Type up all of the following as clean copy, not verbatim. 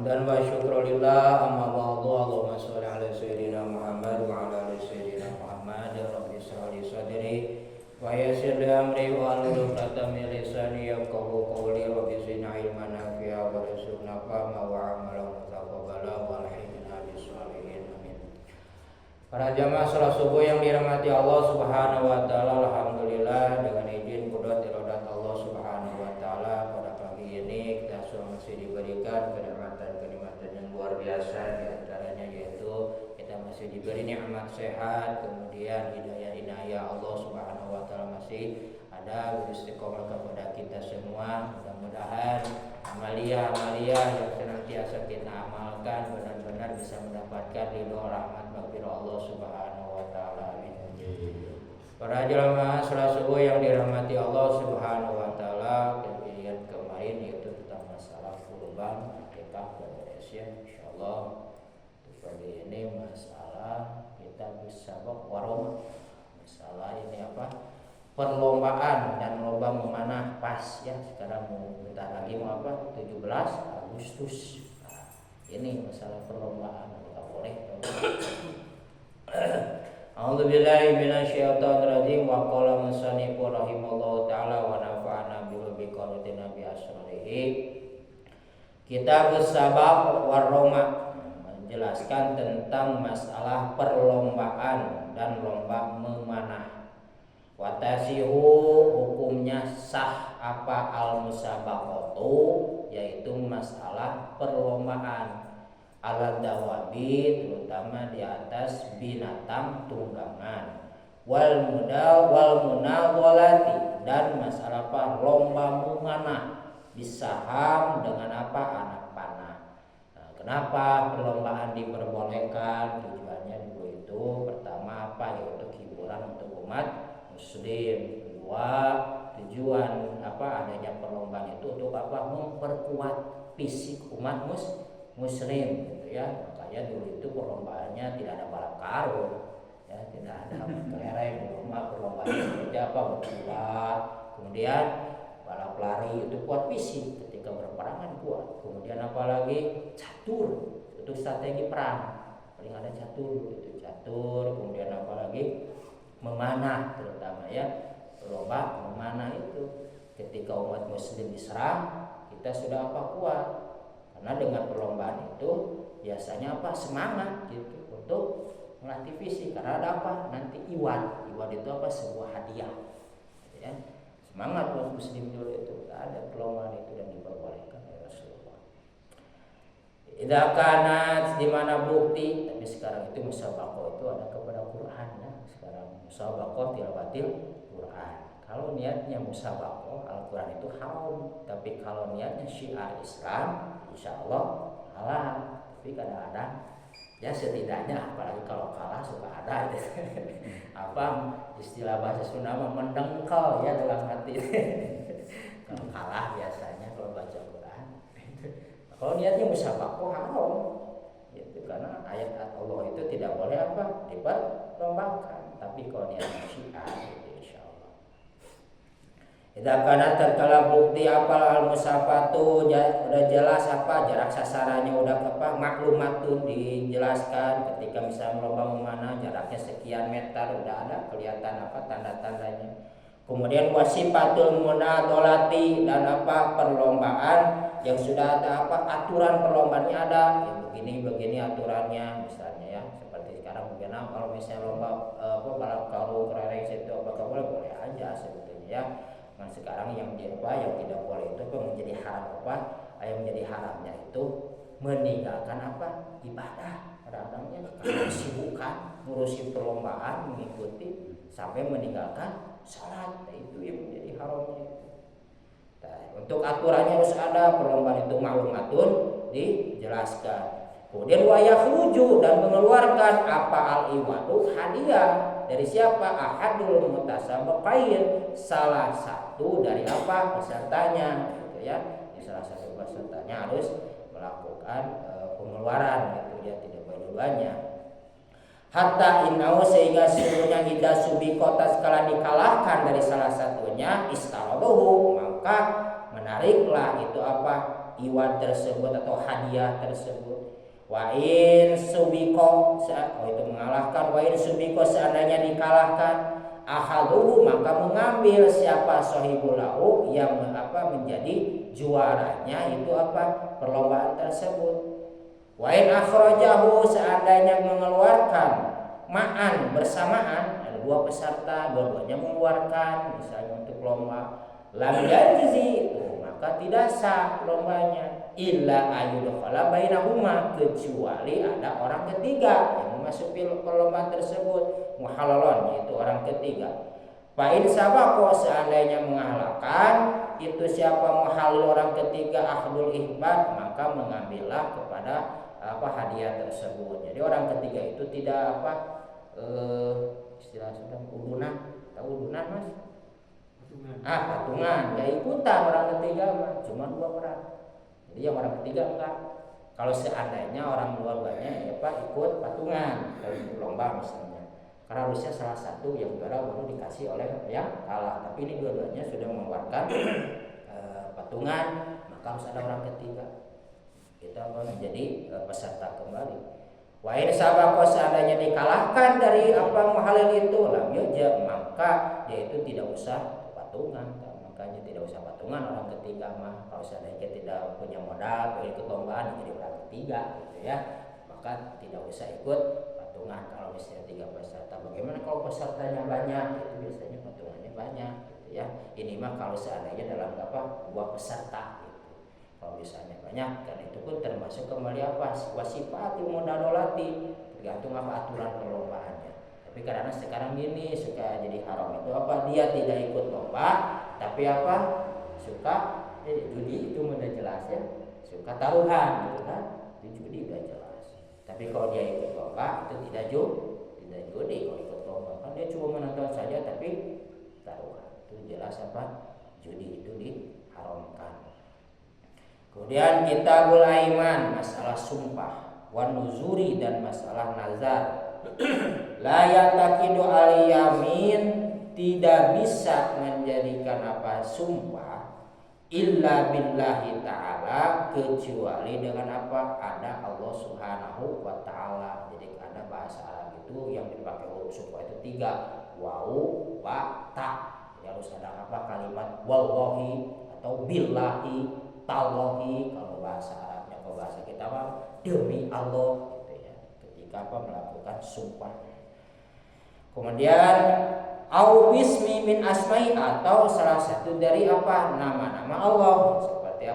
Hamdan wa syukrulillah amma ba'du. Allahumma sholli ala sayyidina Muhammad wa ala ali sayyidina Muhammad. Rabbi shrah li sadri wa yassir li amri wa hlul 'uqdatam min lisani yafqahu qawli. Rabbi zidni ilman nafi'a wa rizqna fahma wa amalan mutaqabbala wal hikmah bis sholihin. Amin. Para jamaah salat subuh yang dirahmati Allah Subhanahu wa taala, alhamdulillah dengan izin qudrat iradat Allah Subhanahu wa taala pada pagi ini kita masih diberikan kenikmatan yang luar biasa, di antaranya yaitu kita masih diberi nikmat sehat, kemudian hidayah Allah Subhanahu wa taala masih ada istiqomah kepada kita semua. Mudah-mudahan amalia yang senantiasa kita amalkan benar-benar bisa mendapatkan ridho rahmat maghfirah Allah Subhanahu wa taala. Amin. Para jamaah salat subuh yang dirahmati Allah Subhanahu wa taala, kejadian kemarin yaitu tentang masalah kurban akikah Indonesia. Insyaallah pagi ini masalah kita bisa warung masalah ini apa? Perlombaan dan lomba memanah pas ya. Sekarang bentar lagi mau apa? 17 Agustus. Nah, ini masalah perlombaan enggak boleh. A'udzubillahi minasyaitonir rajim. Wa qala musannifu rahimallahu taala wa nafa'ana biqauli nabi asrarihi. Kitab Sabab waroma menjelaskan tentang masalah perlombaan dan lomba memanah. Watasihu hukumnya sah apa al-musabaqatu, yaitu masalah perlombaan alat dawabi, terutama di atas binatang tunggangan, wal munawalati, dan masalah apa lomba memanah bisaham dengan apa anak panah. Nah, kenapa perlombaan diperbolehkan? Tujuannya dulu itu pertama apa, yaitu hiburan untuk umat muslim. Kedua, tujuan apa adanya perlombaan itu untuk apa, memperkuat fisik umat muslim gitu ya. Makanya dulu itu perlombaannya tidak ada balap karung ya, tidak ada kelereng. Perlombaan seperti apa, berbola, kemudian balap lari itu kuat fisik, ketika berperangan kuat. Kemudian apalagi catur, itu strategi perang, paling ada catur itu catur. Kemudian apalagi memanah, terutama ya lomba memanah itu ketika umat muslim diserang kita sudah apa kuat, karena dengan perlombaan itu biasanya apa semangat gitu untuk melatih fisik, karena ada apa nanti iwan itu apa sebuah hadiah gitu ya. Semangat umat muslim dulu itu ada perlombaan itu dan diperbolehkan oleh Rasulullah. Idza kanat di mana bukti, tapi sekarang itu musabaqah itu ada kepada Quran ya. Sekarang musabaqah tilawatil Quran. Kalau niatnya musabaqah Al-Quran itu haram, tapi kalau niatnya syiar Islam insyaallah halal. Tapi kadang-kadang ya setidaknya apalagi kalau kalah suka ada gitu. Apa istilah bahasa Sunda mendengkel ya dalam hati. Kalau kalah biasanya kalau baca Quran. Kalau niatnya musabaqah haram gitu, karena ayat Allah itu tidak boleh apa diperlombakan. Tapi kalau niatnya syiar gitu insyaallah. Idza kana terkala bukti apal al-musafatu udah jelas apa jarak sasarannya udah apa maklumatun dijelaskan. Ketika misalnya lomba memanah jaraknya sekian meter udah ada kelihatan apa tanda-tandanya. Kemudian wasifatul munadolati, dan apa perlombaan yang sudah ada apa aturan perlombaannya ada ya, begini aturannya misalnya ya, seperti sekarang mungkin kalau misalnya lomba balap karung kelereng itu apakah boleh aja sebetulnya ya. Nah, sekarang yang tidak boleh itu menjadi haram apa, yang menjadi haramnya itu meninggalkan apa ibadah. Kadang-kadangnya kalau disibukkan ngurusin perlombaan mengikuti sampai meninggalkan salat, itu yang menjadi haramnya. Nah, untuk aturannya harus ada, perlombaan itu maklumatun dijelaskan. Kemudian wayakhruju, dan mengeluarkan apa al-iwadu hadiah dari siapa, ahadul mutasabaqain, salah satu dari apa pesertanya gitu ya. Salah satu pesertanya harus melakukan pengeluaran gitu ya, tidak boleh hatta inau, sehingga seluruhnya ida subikota sekala dikalahkan dari salah satunya istarodohu, maka menariklah itu apa iwan tersebut atau hadiah tersebut. Wa in subiko, itu mengalahkan. Wa in subiko, seandainya dikalahkan, ahaduhu, maka mengambil siapa sahibul lahu yang menjadi juaranya itu perlombaan tersebut. Wa in akhrajahu, seandainya mengeluarkan ma'an, bersamaan, ada dua peserta, dua-duanya mengeluarkan misalnya untuk lomba, lam yajzi, maka tidak sah lombanya, illa ayyudkhala bainahuma, kecuali ada orang ketiga yang memasuki perlombaan tersebut, muhalalon, yaitu orang ketiga. Fa in sabaqo, seandainya mengalahkan itu siapa muhalil orang ketiga, ahdul ihbad, maka mengambillah kepada hadiah tersebut. Jadi orang ketiga itu tidak istilah sudah udunan, tahu udunan Mas? Patungan, gak ikutan orang ketiga mah, cuma 2 orang. Jadi yang orang ketiga enggak. Kalau seandainya orang dua-duanya ikut patungan dalam lomba misalnya, karena harusnya salah satu yang juara baru dikasih oleh yang kalah. Tapi ini dua-duanya sudah mengeluarkan patungan, maka harus ada orang ketiga. Kita menjadi peserta kembali. Wa in sabaqo, seandainya dikalahkan dari muhalil itu, lam yujab, maka dia itu tidak usah patungan. Makanya tidak usah patungan orang ketiga mah. Kalau seandainya tidak punya modal ikut lombaan jadi orang ketiga gitu ya, maka tidak usah ikut patungan kalau misalnya 3 peserta. Bagaimana kalau pesertanya banyak? Itu biasanya patungannya banyak gitu ya. Ini mah kalau seandainya dalam 2 peserta gitu. Kalau misalnya banyak, kan itu pun termasuk kembali wasifati modalolati, tergantung aturan perlombaannya. Tapi karena sekarang gini suka jadi haram itu dia tidak ikut lomba, tapi suka judi, itu udah jelas ya, suka taruhan gitu kan, itu judi udah jelas. Tapi kalau dia ikut lomba itu tidak judi. Kalau ikut lomba kan dia cuma menonton saja, tapi taruhan itu jelas judi itu diharamkan. Kemudian kitabul aiman, masalah sumpah, wan nuzuri, dan masalah nazar. La yatakidu al yamin, tidak bisa menjadikan sumpah illa billahi ta'ala, kecuali dengan ada Allah subhanahu wa ta'ala. Jadi ada bahasa Arab itu yang dipakai huruf sumpah itu 3, wawu, wa, ta. Jadi harus ada kalimat wallahi atau billahi, tallahi kalau bahasa Arabnya. Kalau bahasa kita demi Allah gitu ya, ketika melakukan sumpah. Kemudian au bismi min asma'i, atau salah satu dari nama-nama Allah, seperti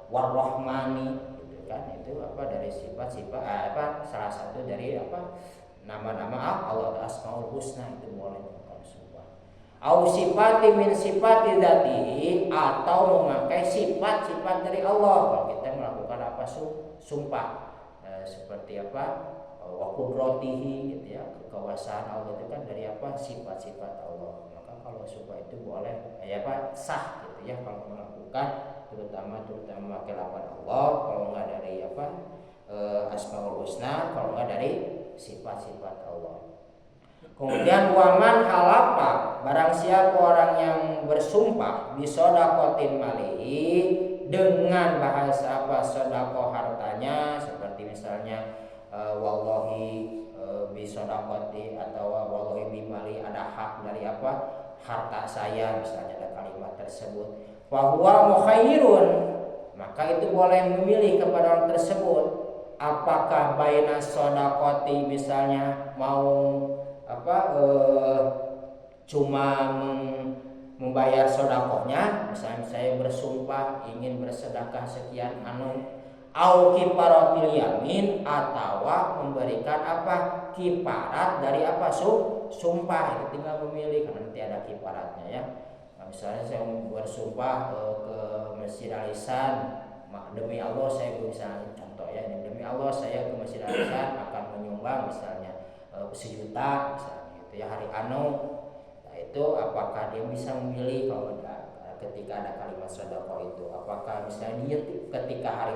warrahmani gitu kan, itu dari sifat-sifat salah satu dari nama-nama Allah, asmaul husna, itu boleh melakukan sumpah. Au sifati min sifati dzatihi, atau memakai sifat-sifat dari Allah kalau kita melakukan sumpah. Seperti wa qudratihi gitu ya, kekuasaan Allah itu kan dari sifat-sifat Allah. Maka kalau sumpah itu boleh sah gitu ya kalau melakukan, terutama pakai lafaz Allah, kalau enggak dari asmaul husna, kalau enggak dari sifat-sifat Allah. Kemudian waman halafa, barang siapa orang yang bersumpah bisodakotin malihi, dengan bahasa sodako hartanya, seperti misalnya wallahi bisodakoti, atau wallahi bimali, ada hak dari harta saya, misalnya ada kalimat tersebut. Fahuwa mukhayyirun, maka itu boleh memilih kepada orang tersebut, apakah baina sodakoti, misalnya mau cuma membayar sodakohnya, misalnya saya bersumpah ingin bersedekah sekian au kifaratil yamin, atau memberikan kifarat dari sumpah. Itu tinggal memilih, karena nanti ada kifaratnya ya. Misalnya saya bersumpah ke Masjid Al-Ihsan, demi Allah saya misalnya, contoh ya, demi Allah saya ke Masjid Al-Ihsan akan menyumbang misalnya 1 juta misalnya itu ya hari Nah itu apakah dia bisa memilih kalau ketika ada kalimat sedekah itu, apakah misalnya dia ketika hari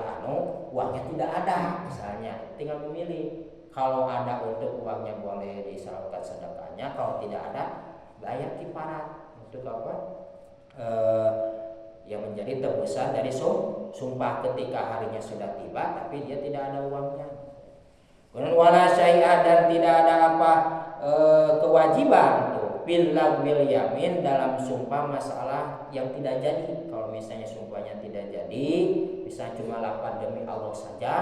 uangnya tidak ada misalnya, tinggal memilih. Kalau ada untuk uangnya boleh disalurkan sedekahnya, kalau tidak ada bayar kifarat untuk yang menjadi tebusan dari sumpah ketika harinya sudah tiba tapi dia tidak ada uangnya. Kemudian wala syai'a dan tidak ada apa kewajiban bil yamin dalam sumpah masalah yang tidak jadi. Kalau misalnya sumpahnya tidak jadi, bisa cuma lafaz demi Allah saja,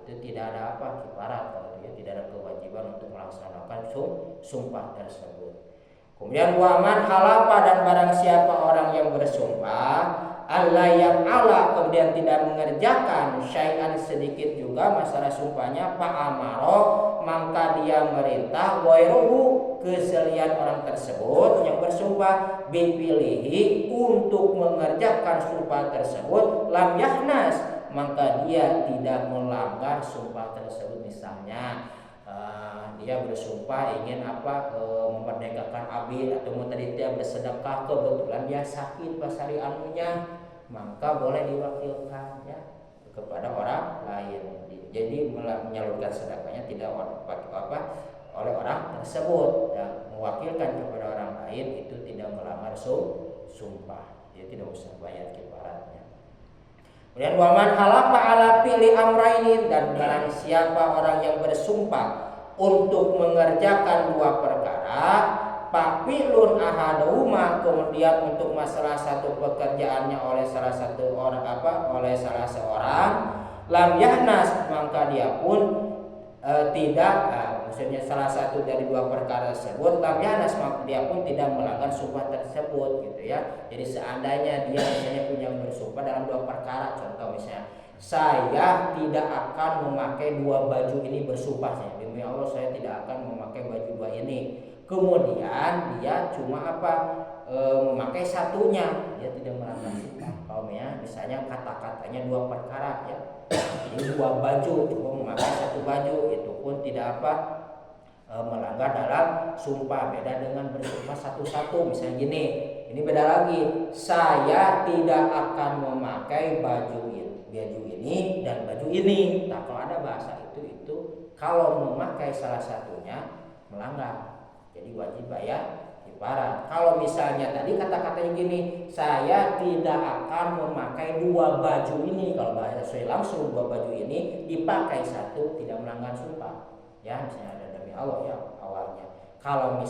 itu tidak ada apa kifarat, kalau dia tidak ada kewajiban untuk melaksanakan sumpah tersebut. Kemudian waman halafa dan barang siapa orang yang bersumpah Allah yang ala kemudian tidak mengerjakan syai'an sedikit juga masalah sumpahnya pak amaro maka dia merintah wairuhu keselian orang tersebut yang bersumpah bipilihi untuk mengerjakan sumpah tersebut lam yahnas maka dia tidak melanggar sumpah tersebut. Misalnya dia bersumpah ingin memerdekakan abid atau mau tadi dia bersedekah kebetulan dia sakit pas hari anunya maka boleh diwakilkan ya kepada orang lain. Jadi menyalurkan sedekahnya tidak oleh orang tersebut dan mewakilkan kepada orang lain itu tidak melanggar sumpah. Dia tidak usah bayar kifaratnya. Kemudian waman halafa ala fi'li amraini dan barang siapa orang yang bersumpah untuk mengerjakan dua perkara fa'ilun ahaduhuma kemudian untuk masalah satu pekerjaannya oleh salah seorang lam yahnas maka dia pun maksudnya salah satu dari dua perkara tersebut lam yahnas maka dia pun tidak melanggar sumpah tersebut gitu ya. Jadi seandainya dia misalnya punya bersumpah dalam dua perkara, contoh misalnya saya tidak akan memakai dua baju ini bersumpah saya demi Allah saya tidak akan memakai baju dua ini. Kemudian dia cuma memakai satunya, dia tidak melanggar sumpah. Kalau misalnya kata-katanya dua perkara ya. Jadi dua baju cuma memakai satu baju itu pun tidak melanggar dalam sumpah. Beda dengan bersumpah satu-satu misalnya gini. Ini beda lagi. Saya tidak akan memakai baju ini dan baju ini. Nah, kalau ada bahasa itu kalau memakai salah satunya melanggar. Jadi wajib bayar kifarat. Kalau misalnya tadi kata-katanya gini, saya tidak akan memakai dua baju ini. Kalau bahasa saya langsung dua baju ini dipakai satu tidak melanggar sumpah. Ya, misalnya ada demi Allah ya awalnya. Kalau misalnya